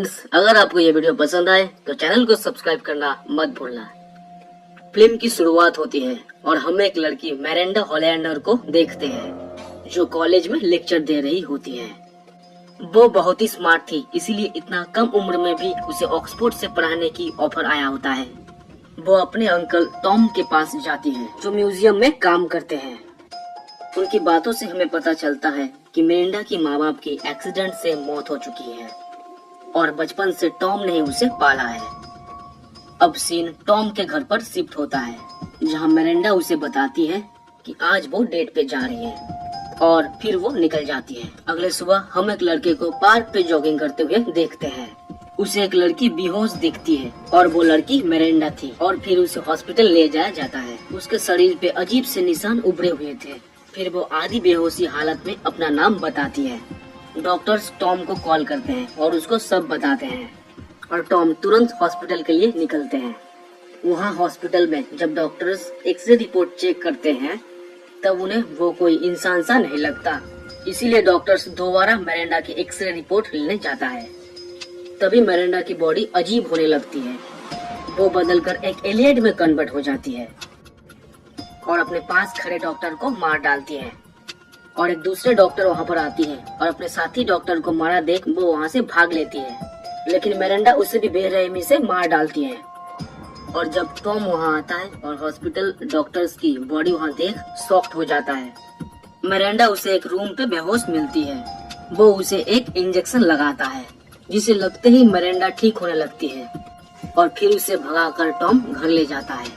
अगर आपको ये वीडियो पसंद आए तो चैनल को सब्सक्राइब करना मत भूलना। फिल्म की शुरुआत होती है और हम एक लड़की मिरांडा हॉलैंडर को देखते हैं जो कॉलेज में लेक्चर दे रही होती है। वो बहुत ही स्मार्ट थी, इसीलिए इतना कम उम्र में भी उसे ऑक्सफोर्ड से पढ़ाने की ऑफर आया होता है। वो अपने अंकल टॉम के पास जाती है जो म्यूजियम में काम करते हैं। उनकी बातों से हमें पता चलता है कि मिरांडा की माँ बाप की एक्सीडेंट से मौत हो चुकी है और बचपन से टॉम ने उसे पाला है। अब सीन टॉम के घर पर शिफ्ट होता है जहां मिरांडा उसे बताती है कि आज वो डेट पे जा रही है और फिर वो निकल जाती है। अगले सुबह हम एक लड़के को पार्क पे जॉगिंग करते हुए देखते हैं। उसे एक लड़की बेहोश दिखती है और वो लड़की मिरांडा थी और फिर उसे हॉस्पिटल ले जाया जाता है। उसके शरीर पे अजीब से निशान उभरे हुए थे। फिर वो आधी बेहोशी हालत में अपना नाम बताती है। डॉक्टर्स टॉम को कॉल करते हैं और उसको सब बताते हैं और टॉम तुरंत हॉस्पिटल के लिए निकलते हैं। वहाँ हॉस्पिटल में जब डॉक्टर्स एक्सरे रिपोर्ट चेक करते हैं तब उन्हें वो कोई इंसान सा नहीं लगता, इसीलिए डॉक्टर्स दोबारा मिरांडा की एक्सरे रिपोर्ट लेने जाता है। तभी मिरांडा की बॉडी अजीब होने लगती है। वो बदलकर एक एलियन में कन्वर्ट हो जाती है और अपने पास खड़े डॉक्टर को मार डालती है। और एक दूसरे डॉक्टर वहाँ पर आती है और अपने साथी डॉक्टर को मारा देख वो वहाँ से भाग लेती है, लेकिन मिरांडा उसे भी बेरहमी से मार डालती है। और जब टॉम वहाँ आता है और हॉस्पिटल डॉक्टर्स की बॉडी वहाँ देख शॉक्ड हो जाता है। मिरांडा उसे एक रूम पे बेहोश मिलती है। वो उसे एक इंजेक्शन लगाता है जिसे लगते ही मिरांडा ठीक होने लगती है और फिर उसे भगाकर टॉम घर ले जाता है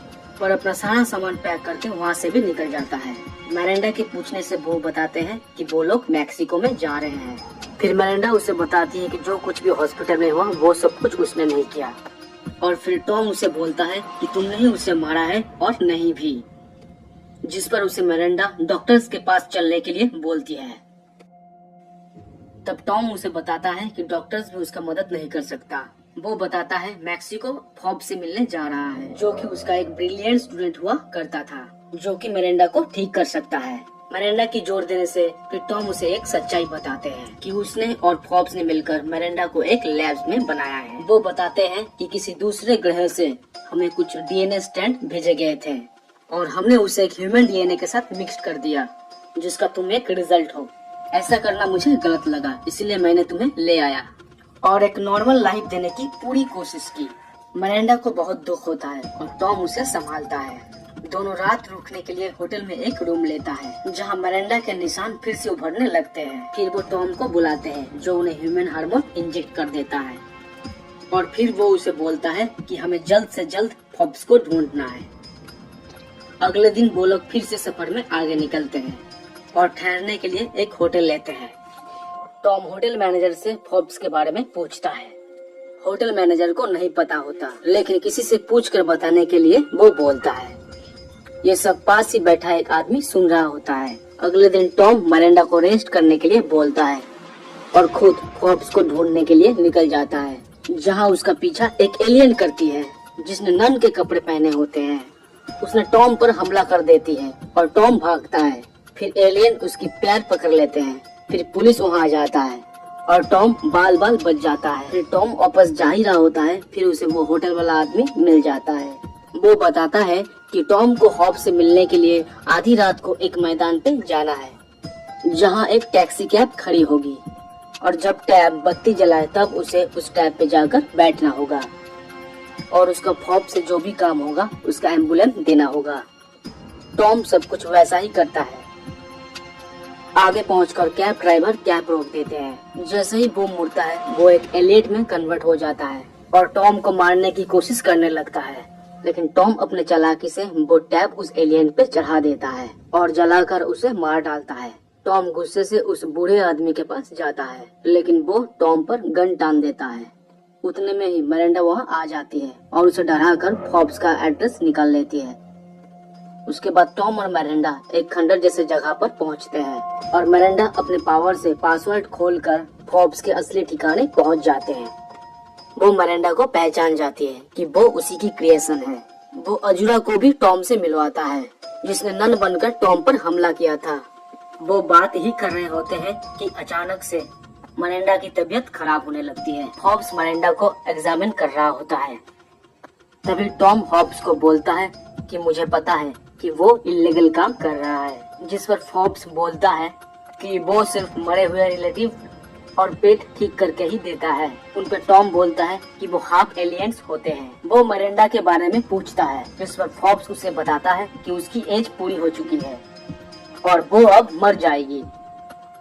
और अपना सारा सामान पैक करके वहाँ से भी निकल जाता है। मिरांडा के पूछने से वो बताते हैं कि वो लोग मैक्सिको में जा रहे हैं। फिर मिरांडा उसे बताती है कि जो कुछ भी हॉस्पिटल में हुआ वो सब कुछ उसने नहीं किया। और फिर टॉम उसे बोलता है कि तुमने ही उसे मारा है और नहीं भी, जिस पर उसे मिरांडा डॉक्टर्स के पास चलने के लिए बोलती है। तब टॉम उसे बताता है कि डॉक्टर्स भी उसका मदद नहीं कर सकता। वो बताता है मैक्सिको फॉब से मिलने जा रहा है जो कि उसका एक ब्रिलियंट स्टूडेंट हुआ करता था जो कि मिरांडा को ठीक कर सकता है। मिरांडा की जोर देने से फिर टॉम उसे एक सच्चाई बताते हैं कि उसने और फॉब्स ने मिलकर मिरांडा को एक लैब में बनाया है। वो बताते हैं कि किसी दूसरे ग्रह से हमें कुछ डीएनए स्टैंड भेजे गए थे और हमने उसे एक ह्यूमन डीएनए के साथ मिक्स कर दिया जिसका तुम एक रिजल्ट हो। ऐसा करना मुझे गलत लगा, इसलिए मैंने तुम्हें ले आया और एक नॉर्मल लाइफ देने की पूरी कोशिश की। मिरांडा को बहुत दुख होता है और टॉम उसे संभालता है। दोनों रात रुकने के लिए होटल में एक रूम लेता है जहां मिरांडा के निशान फिर से उभरने लगते हैं। फिर वो टॉम को बुलाते हैं जो उन्हें ह्यूमन हार्मोन इंजेक्ट कर देता है और फिर वो उसे बोलता है कि हमें जल्द से जल्द फॉब्स को ढूंढना है। अगले दिन वो लोग फिर से सफर में आगे निकलते हैं और ठहरने के लिए एक होटल लेते हैं। टॉम होटल मैनेजर से फॉब्स के बारे में पूछता है। होटल मैनेजर को नहीं पता होता, लेकिन किसी से पूछकर बताने के लिए वो बोलता है। ये सब पास ही बैठा एक आदमी सुन रहा होता है। अगले दिन टॉम मिरांडा को रेस्ट करने के लिए बोलता है और खुद फॉब्स को ढूंढने के लिए निकल जाता है, जहाँ उसका पीछा एक एलियन करती है जिसने नन के कपड़े पहने होते हैं। उसने टॉम पर हमला कर देती है और टॉम भागता है। फिर एलियन उसकी पैर पकड़ लेते हैं। फिर पुलिस वहाँ आ जाता है और टॉम बाल बाल बच जाता है। फिर टॉम वापस जा ही रहा होता है, फिर उसे वो होटल वाला आदमी मिल जाता है। वो बताता है कि टॉम को हॉब से मिलने के लिए आधी रात को एक मैदान पे जाना है जहाँ एक टैक्सी कैब खड़ी होगी और जब टैब बत्ती जलाए तब उसे उस टैब पे जाकर बैठना होगा और उसका हॉब से जो भी काम होगा उसका एम्बुलेंस देना होगा। टॉम सब कुछ वैसा ही करता है। आगे पहुंचकर कैब ड्राइवर कैब रोक देते हैं। जैसे ही वो मुड़ता है वो एक एलियन में कन्वर्ट हो जाता है और टॉम को मारने की कोशिश करने लगता है, लेकिन टॉम अपने चालाकी से वो टैब उस एलियन पे चढ़ा देता है और जलाकर उसे मार डालता है। टॉम गुस्से से उस बूढ़े आदमी के पास जाता है, लेकिन वो टॉम पर गन टान देता है। उतने में ही मिरांडा वहाँ आ जाती है और उसे डराकर फॉब्स का एड्रेस निकाल लेती है। उसके बाद टॉम और मिरांडा एक खंडर जैसे जगह पर पहुँचते हैं और मिरांडा अपने पावर से पासवर्ड खोलकर फॉब्स के असली ठिकाने पहुँच जाते हैं। वो मिरांडा को पहचान जाती है कि वो उसी की क्रिएशन है। वो अजुरा को भी टॉम से मिलवाता है जिसने नन बनकर टॉम पर हमला किया था। वो बात ही कर रहे होते हैं कि अचानक से मरेंडा की तबीयत खराब होने लगती है। हॉब्स मरेंडा को एग्जामिन कर रहा होता है। तभी टॉम हॉब्स को बोलता है कि मुझे पता है कि वो इल्लीगल काम कर रहा है, जिस पर हॉब्स बोलता है कि वो सिर्फ मरे हुए रिलेटिव और पेट ठीक करके ही देता है। उन पे टॉम बोलता है कि वो हाफ एलियंस होते हैं। वो मरेंडा के बारे में पूछता है, जिस पर हॉब्स उसे बताता है कि उसकी एज पूरी हो चुकी है और वो अब मर जाएगी।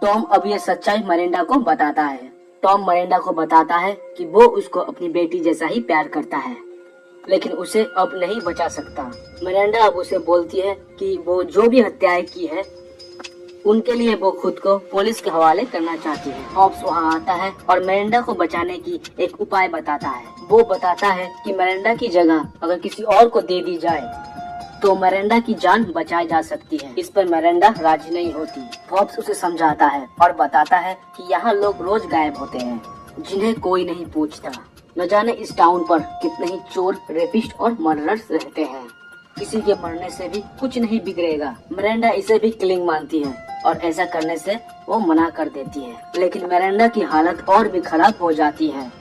टॉम अब ये सच्चाई मरेंडा को बताता है। टॉम मरेंडा को बताता है कि वो उसको अपनी बेटी जैसा ही प्यार करता है, लेकिन उसे अब नहीं बचा सकता। मरेंडा अब उसे बोलती है कि वो जो भी हत्याएं की है उनके लिए वो खुद को पुलिस के हवाले करना चाहती है। हॉब्स वहाँ आता है और मरेंडा को बचाने की एक उपाय बताता है। वो बताता है कि मरेंडा की जगह अगर किसी और को दे दी जाए तो मरेंडा की जान बचाई जा सकती है। इस पर मरेंडा राजी नहीं होती। हॉब्स उसे समझाता है और बताता है कि यहाँ लोग रोज गायब होते हैं जिन्हें कोई नहीं पूछता। न जाने इस टाउन पर कितने ही चोर, रेपिस्ट और मर्डरर्स रहते हैं। किसी के मरने से भी कुछ नहीं बिगड़ेगा। मरेंडा इसे भी किलिंग मानती है और ऐसा करने से वो मना कर देती है, लेकिन मरेंडा की हालत और भी खराब हो जाती है,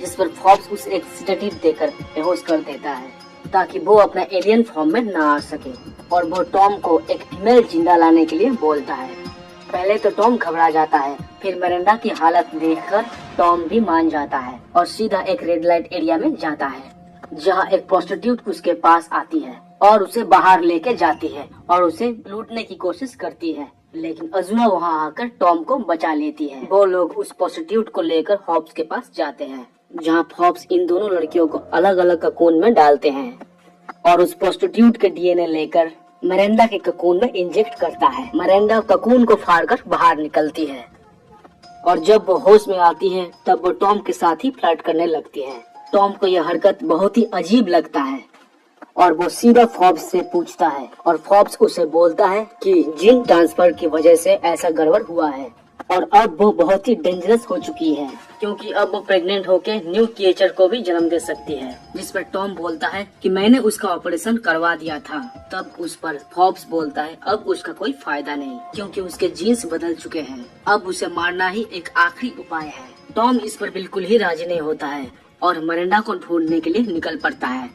जिस पर हॉब्स उसे एक सेडेटिव देकर बेहोश कर देता है ताकि वो अपना एलियन फॉर्म में ना आ सके। और वो टॉम को एक फीमेल जिंदा लाने के लिए बोलता है। पहले तो टॉम घबरा जाता है, फिर मरेंडा की हालत देखकर टॉम भी मान जाता है और सीधा एक रेड लाइट एरिया में जाता है, जहाँ एक प्रोस्टिट्यूट उसके पास आती है और उसे बाहर लेके जाती है और उसे लूटने की कोशिश करती है, लेकिन अज़ुरा वहाँ आकर टॉम को बचा लेती है। वो लोग उस प्रोस्टिट्यूट को लेकर हॉब्स के पास जाते हैं, जहाँ हॉब्स इन दोनों लड़कियों को अलग अलग ककून में डालते हैं और उस प्रोस्टिट्यूट के डीएनए लेकर मरेंडा के ककून में इंजेक्ट करता है। मरेंडा ककून को फाड़कर बाहर निकलती है और जब वो होश में आती है तब वो टॉम के साथ ही फ्लर्ट करने लगती है। टॉम को यह हरकत बहुत ही अजीब लगता है और वो सीधा फॉब्स से पूछता है और फॉब्स उसे बोलता है कि जीन ट्रांसफर की वजह से ऐसा गड़बड़ हुआ है और अब वो बहुत ही डेंजरस हो चुकी है, क्योंकि अब वो प्रेग्नेंट होके न्यू क्रिएचर को भी जन्म दे सकती है। जिस पर टॉम बोलता है कि मैंने उसका ऑपरेशन करवा दिया था। तब उस पर फॉब्स बोलता है अब उसका कोई फायदा नहीं, क्योंकि उसके जीन्स बदल चुके हैं। अब उसे मारना ही एक आखिरी उपाय है। टॉम इस पर बिल्कुल ही राजी नहीं होता है और मरेंडा को ढूंढने के लिए निकल पड़ता है।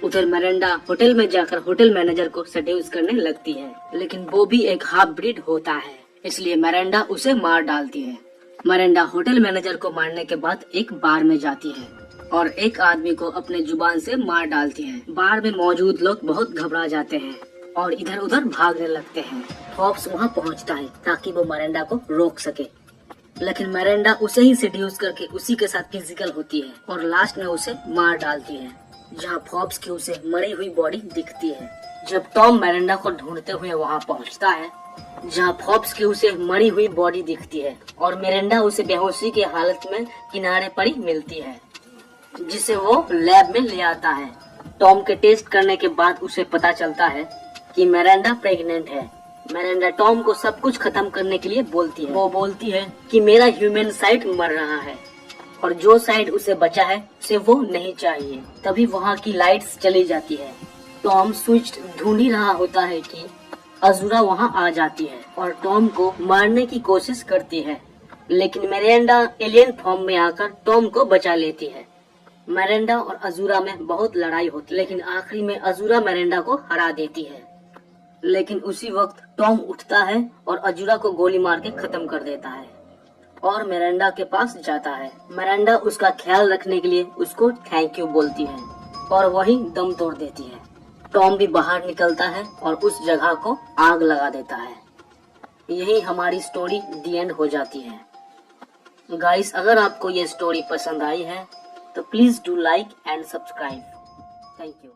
उधर मरेंडा होटल में जाकर होटल मैनेजर को सेड्यूस करने लगती है, लेकिन वो भी एक हाफ ब्रीड होता है, इसलिए मरेंडा उसे मार डालती है। मरेंडा होटल मैनेजर को मारने के बाद एक बार में जाती है और एक आदमी को अपने जुबान से मार डालती है। बार में मौजूद लोग बहुत घबरा जाते हैं और इधर उधर भागने लगते हैं। हॉब्स वहाँ पहुँचता है ताकि वो मरेंडा को रोक सके, लेकिन मरेंडा उसे ही सेड्यूस करके उसी के साथ फिजिकल होती है और लास्ट में उसे मार डालती है, जहाँ हॉब्स की उसे मरी हुई बॉडी दिखती है। जब टॉम मरेंडा को ढूंढते हुए वहाँ पहुँचता है, जहाँ हॉब्स की उसे मरी हुई बॉडी दिखती है और मरेंडा उसे बेहोशी की हालत में किनारे पड़ी मिलती है, जिसे वो लैब में ले आता है। टॉम के टेस्ट करने के बाद उसे पता चलता है कि मरेंडा प्रेग्नेंट है। मरेंडा टॉम को सब कुछ खत्म करने के लिए बोलती है। वो बोलती है कि मेरा ह्यूमन साइड मर रहा है और जो साइड उसे बचा है उसे वो नहीं चाहिए। तभी वहाँ की लाइट्स चली जाती है। टॉम स्विच ढूंढ ही रहा होता है कि अज़ुरा वहाँ आ जाती है और टॉम को मारने की कोशिश करती है, लेकिन मरेंडा एलियन फॉर्म में आकर टॉम को बचा लेती है। मरेंडा और अज़ुरा में बहुत लड़ाई होती है, लेकिन आखिरी में अज़ुरा मरेंडा को हरा देती है। लेकिन उसी वक्त टॉम उठता है और अज़ुरा को गोली मार के खत्म कर देता है और मरेंडा के पास जाता है। मरेंडा उसका ख्याल रखने के लिए उसको थैंक यू बोलती है और वही दम तोड़ देती है। टॉम भी बाहर निकलता है और उस जगह को आग लगा देता है। यही हमारी स्टोरी दी एंड हो जाती है। गाइस, अगर आपको ये स्टोरी पसंद आई है तो please do like and subscribe. Thank you.